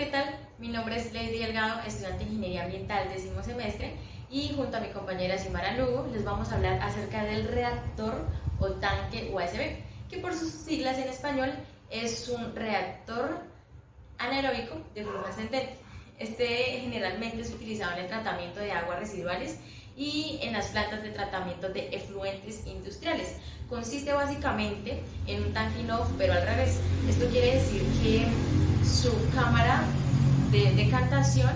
¿qué tal? Mi nombre es Lady Delgado, estudiante de Ingeniería Ambiental, 10º semestre, y junto a mi compañera Xiomara Lugo les vamos a hablar acerca del reactor o tanque USB, que por sus siglas en español es un reactor anaeróbico de flujo ascendente. Este generalmente es utilizado en el tratamiento de aguas residuales y en las plantas de tratamiento de efluentes industriales. Consiste básicamente en un tanque in-off, pero al revés. Esto quiere decir que su cámara de decantación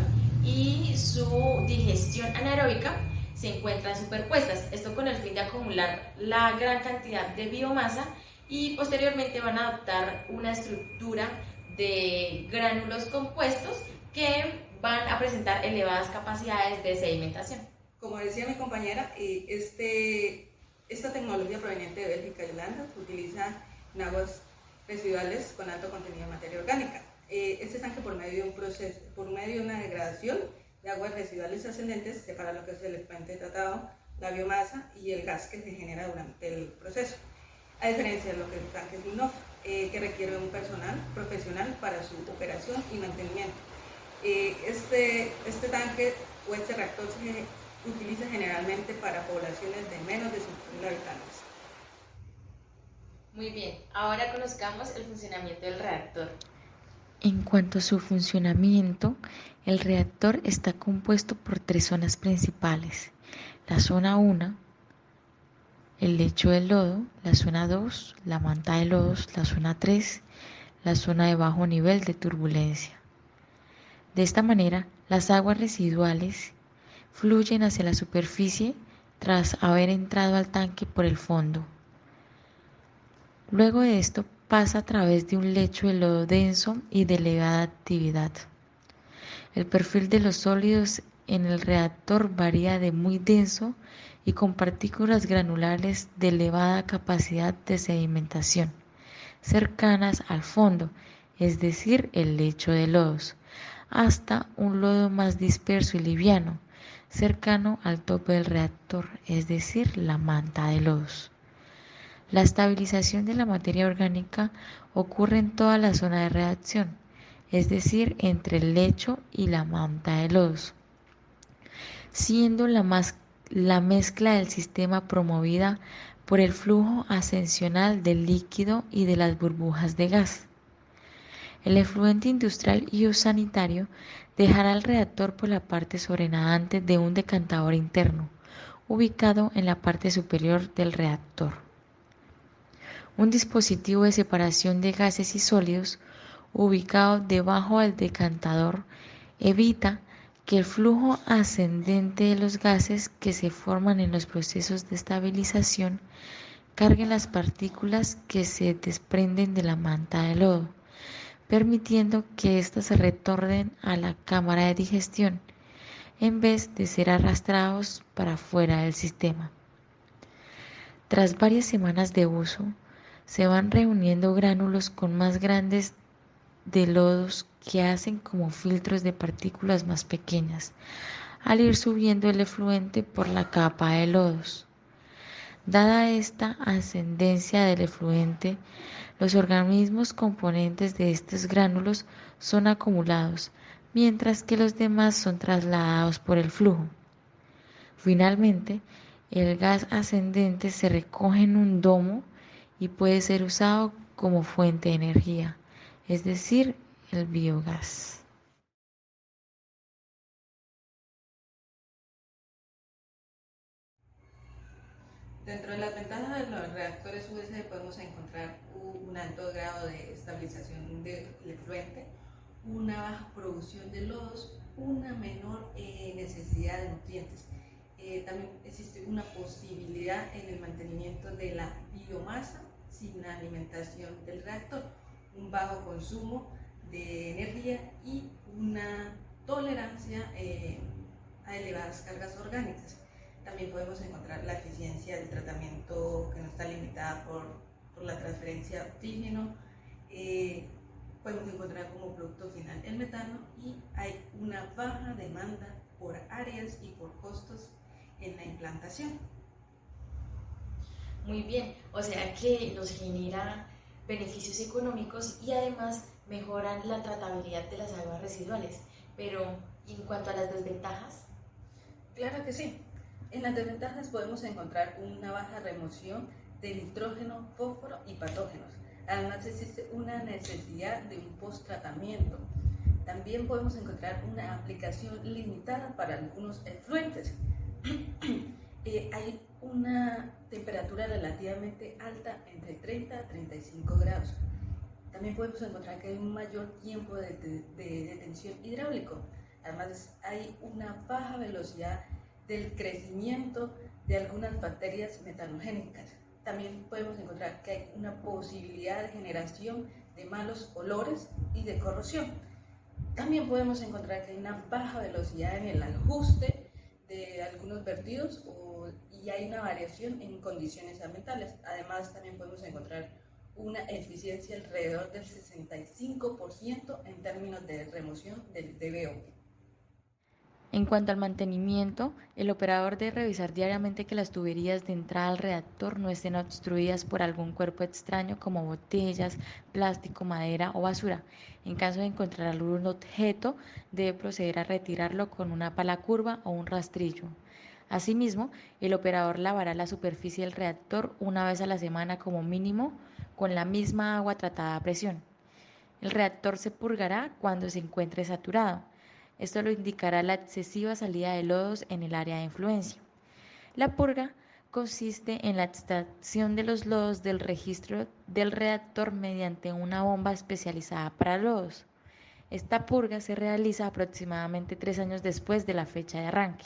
y su digestión anaeróbica se encuentran superpuestas. Esto con el fin de acumular la gran cantidad de biomasa y posteriormente van a adoptar una estructura de gránulos compuestos que van a presentar elevadas capacidades de sedimentación. Como decía mi compañera, esta tecnología proveniente de Bélgica y Holanda se utiliza en aguas residuales con alto contenido de materia orgánica. Este tanque, por medio de un proceso, por medio de una degradación de aguas residuales ascendentes, separa lo que es el efluente tratado, la biomasa y el gas que se genera durante el proceso. A diferencia de lo que el tanque es in-off, que requiere un personal profesional para su operación y mantenimiento. Este tanque o este reactor se utiliza generalmente para poblaciones de menos de 5.000 habitantes. Muy bien, ahora conozcamos el funcionamiento del reactor. En cuanto a su funcionamiento, el reactor está compuesto por tres zonas principales. La zona 1, el lecho de lodo; la zona 2, la manta de lodos; la zona 3, la zona de bajo nivel de turbulencia. De esta manera, las aguas residuales fluyen hacia la superficie tras haber entrado al tanque por el fondo. Luego de esto pasa a través de un lecho de lodo denso y de elevada actividad. El perfil de los sólidos en el reactor varía de muy denso y con partículas granulares de elevada capacidad de sedimentación, cercanas al fondo, es decir, el lecho de lodos, hasta un lodo más disperso y liviano, cercano al tope del reactor, es decir, la manta de lodos. La estabilización de la materia orgánica ocurre en toda la zona de reacción, es decir, entre el lecho y la manta de lodos, siendo la mezcla del sistema promovida por el flujo ascensional del líquido y de las burbujas de gas. El efluente industrial y o sanitario dejará el reactor por la parte sobrenadante de un decantador interno, ubicado en la parte superior del reactor. Un dispositivo de separación de gases y sólidos ubicado debajo del decantador evita que el flujo ascendente de los gases que se forman en los procesos de estabilización carguen las partículas que se desprenden de la manta de lodo, permitiendo que éstas se retornen a la cámara de digestión en vez de ser arrastrados para fuera del sistema. Tras varias semanas de uso, se van reuniendo gránulos con más grandes de lodos que hacen como filtros de partículas más pequeñas, al ir subiendo el efluente por la capa de lodos. Dada esta ascendencia del efluente, los organismos componentes de estos gránulos son acumulados, mientras que los demás son trasladados por el flujo. Finalmente, el gas ascendente se recoge en un domo y puede ser usado como fuente de energía, es decir, el biogás. Dentro de las ventajas de los reactores USB podemos encontrar un alto grado de estabilización del efluente, una baja producción de lodos, una menor necesidad de nutrientes. También existe una posibilidad en el mantenimiento de la biomasa sin la alimentación del reactor, un bajo consumo de energía y una tolerancia a elevadas cargas orgánicas. También podemos encontrar la eficiencia del tratamiento que no está limitada por la transferencia de oxígeno. Podemos encontrar como producto final el metano y hay una baja demanda por áreas y por costos en la implantación. Muy bien, o sea que nos genera beneficios económicos y además mejoran la tratabilidad de las aguas residuales. Pero, ¿y en cuanto a las desventajas? Claro que sí. En las desventajas podemos encontrar una baja remoción de nitrógeno, fósforo y patógenos. Además existe una necesidad de un post-tratamiento. También podemos encontrar una aplicación limitada para algunos efluentes. Hay una temperatura relativamente alta, entre 30 a 35 grados. También podemos encontrar que hay un mayor tiempo de detención hidráulico. Además, hay una baja velocidad del crecimiento de algunas bacterias metanogénicas. También podemos encontrar que hay una posibilidad de generación de malos olores y de corrosión. También podemos encontrar que hay una baja velocidad en el ajuste de algunos vertidos y hay una variación en condiciones ambientales. Además, también podemos encontrar una eficiencia alrededor del 65% en términos de remoción del DBO. En cuanto al mantenimiento, el operador debe revisar diariamente que las tuberías de entrada al reactor no estén obstruidas por algún cuerpo extraño como botellas, plástico, madera o basura. En caso de encontrar algún objeto, debe proceder a retirarlo con una pala curva o un rastrillo. Asimismo, el operador lavará la superficie del reactor una vez a la semana como mínimo con la misma agua tratada a presión. El reactor se purgará cuando se encuentre saturado. Esto lo indicará la excesiva salida de lodos en el área de influencia. La purga consiste en la extracción de los lodos del registro del reactor mediante una bomba especializada para lodos. Esta purga se realiza aproximadamente 3 años después de la fecha de arranque.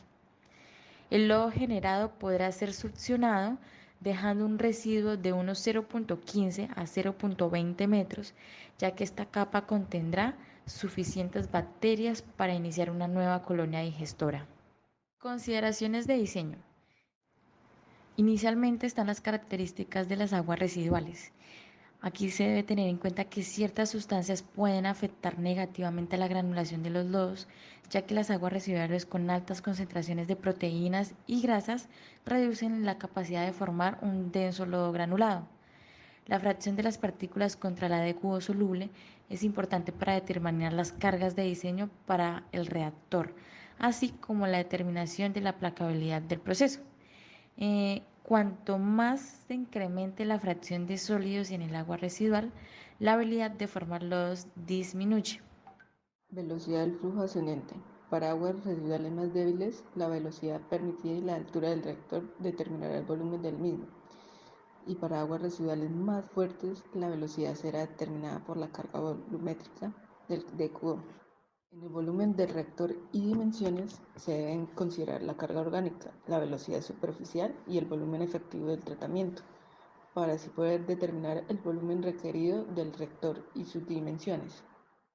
El lodo generado podrá ser succionado dejando un residuo de unos 0.15 a 0.20 metros, ya que esta capa contendrá suficientes bacterias para iniciar una nueva colonia digestora. Consideraciones de diseño. Inicialmente están las características de las aguas residuales. Aquí se debe tener en cuenta que ciertas sustancias pueden afectar negativamente a la granulación de los lodos, ya que las aguas residuales con altas concentraciones de proteínas y grasas reducen la capacidad de formar un denso lodo granulado. La fracción de las partículas contra la de cubo soluble es importante para determinar las cargas de diseño para el reactor, así como la determinación de la aplicabilidad del proceso. Cuanto más se incremente la fracción de sólidos en el agua residual, la habilidad de formar lodos disminuye. Velocidad del flujo ascendente. Para aguas residuales más débiles, la velocidad permitida y la altura del reactor determinará el volumen del mismo. Y para aguas residuales más fuertes, la velocidad será determinada por la carga volumétrica de Q. En el volumen del reactor y dimensiones se deben considerar la carga orgánica, la velocidad superficial y el volumen efectivo del tratamiento, para así poder determinar el volumen requerido del reactor y sus dimensiones.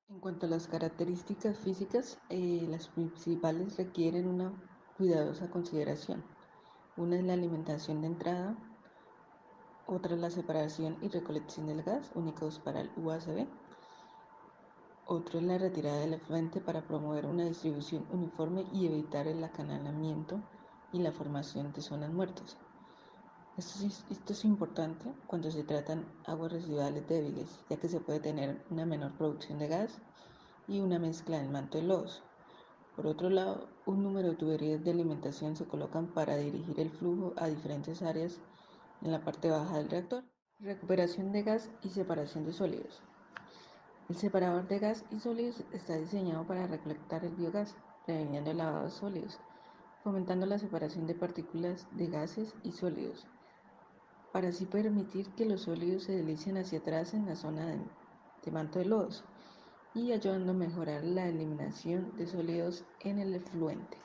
En cuanto a las características físicas, las principales requieren una cuidadosa consideración. Una es la alimentación de entrada, otra es la separación y recolección del gas, únicos para el UACB. Otro es la retirada del efluente para promover una distribución uniforme y evitar el acanalamiento y la formación de zonas muertas. Esto es importante cuando se tratan aguas residuales débiles, ya que se puede tener una menor producción de gas y una mezcla del manto de lodos. Por otro lado, un número de tuberías de alimentación se colocan para dirigir el flujo a diferentes áreas en la parte baja del reactor. Recuperación de gas y separación de sólidos. El separador de gas y sólidos está diseñado para recolectar el biogás, previniendo el lavado de sólidos, fomentando la separación de partículas de gases y sólidos, para así permitir que los sólidos se deslicen hacia atrás en la zona de manto de lodos y ayudando a mejorar la eliminación de sólidos en el efluente.